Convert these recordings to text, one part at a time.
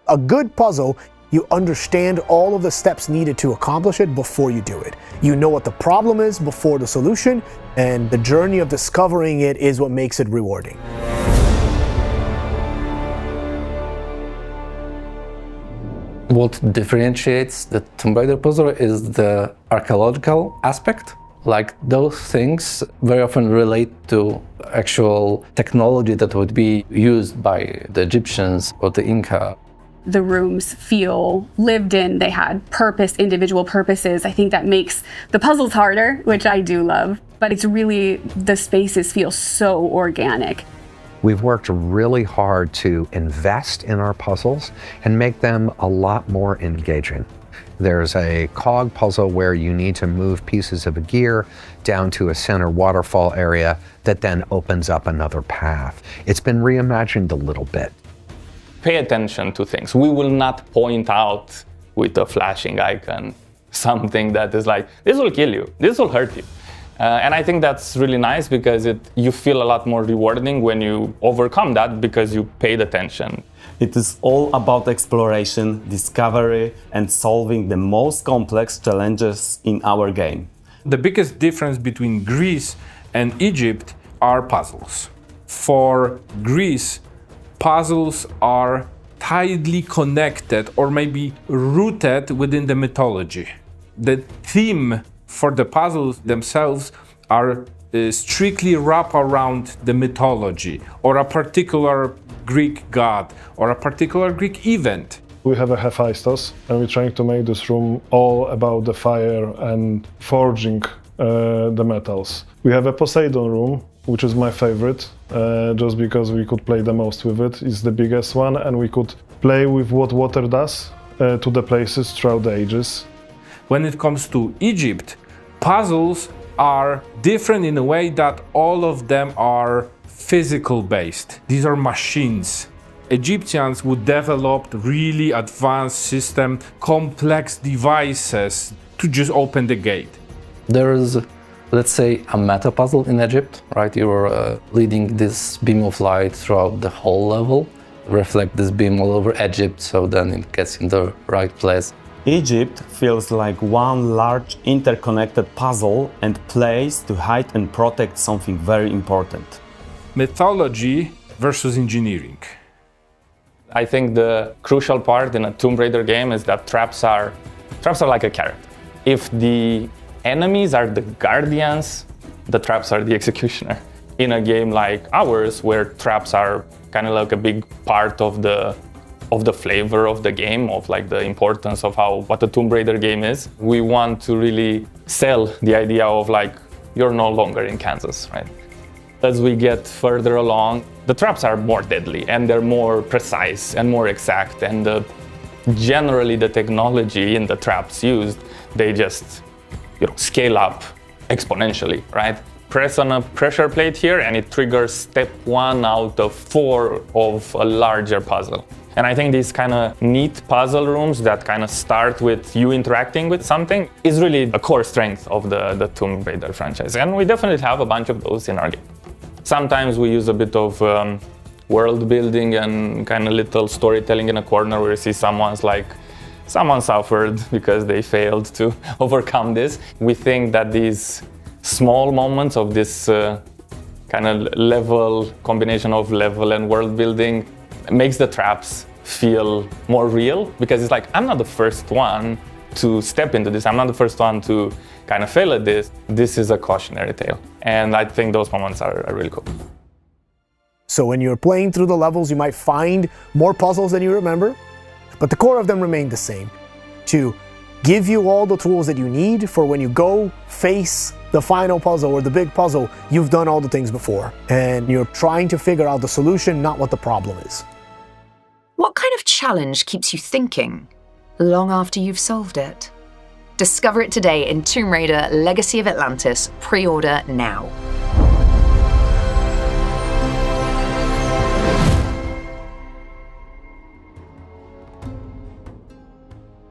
A good puzzle, you understand all of the steps needed to accomplish it before you do it. You know what the problem is before the solution, and the journey of discovering it is what makes it rewarding. What differentiates the Tomb Raider puzzle is the archaeological aspect. Like, those things very often relate to actual technology that would be used by the Egyptians or the Inca. The rooms feel lived in, they had purpose, individual purposes. I think that makes the puzzles harder, which I do love, but it's really, the spaces feel so organic. We've worked really hard to invest in our puzzles and make them a lot more engaging. There's a cog puzzle where you need to move pieces of a gear down to a center waterfall area that then opens up another path. It's been reimagined a little bit. Pay attention to things. We will not point out with a flashing icon something that is like, this will kill you, this will hurt you. And I think that's really nice because you feel a lot more rewarding when you overcome that because you paid attention. It is all about exploration, discovery, and solving the most complex challenges in our game. The biggest difference between Greece and Egypt are puzzles. For Greece, puzzles are tightly connected or maybe rooted within the mythology. The theme for the puzzles themselves are strictly wrapped around the mythology or a particular Greek god or a particular Greek event. We have a Hephaestus and we're trying to make this room all about the fire and forging the metals. We have a Poseidon room, which is my favorite, just because we could play the most with it. It's the biggest one and we could play with what water does to the places throughout the ages. When it comes to Egypt, puzzles are different in a way that all of them are physical based. These are machines. Egyptians would develop really advanced system, complex devices to just open the gate. There is, let's say, a meta puzzle in Egypt, right? You're leading this beam of light throughout the whole level, reflect this beam all over Egypt, so then it gets in the right place. Egypt feels like one large interconnected puzzle and place to hide and protect something very important. Mythology versus engineering. I think the crucial part in a Tomb Raider game is that traps are like a carrot. If the enemies are the guardians, the traps are the executioner. In a game like ours, where traps are kind of like a big part of the flavor of the game, of like the importance of what a Tomb Raider game is, we want to really sell the idea of like, you're no longer in Kansas, right? As we get further along, the traps are more deadly and they're more precise and more exact, and generally the technology in the traps used, they just scale up exponentially, right? Press on a pressure plate here and it triggers step 1 out of 4 of a larger puzzle. And I think these kind of neat puzzle rooms that kind of start with you interacting with something is really a core strength of the Tomb Raider franchise. And we definitely have a bunch of those in our game. Sometimes we use a bit of world building and kind of little storytelling in a corner where you see someone suffered because they failed to overcome this. We think that these small moments of this kind of combination of level and world building makes the traps feel more real, because it's like, I'm not the first one to step into this. I'm not the first one to kind of fail at this. This is a cautionary tale. And I think those moments are really cool. So when you're playing through the levels, you might find more puzzles than you remember, but the core of them remain the same. To give you all the tools that you need for when you go face the final puzzle or the big puzzle, you've done all the things before. And you're trying to figure out the solution, not what the problem is. What kind of challenge keeps you thinking long after you've solved it? Discover it today in Tomb Raider Legacy of Atlantis. Pre-order now.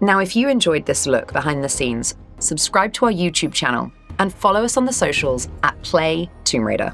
Now, if you enjoyed this look behind the scenes, subscribe to our YouTube channel and follow us on the socials at Play Tomb Raider.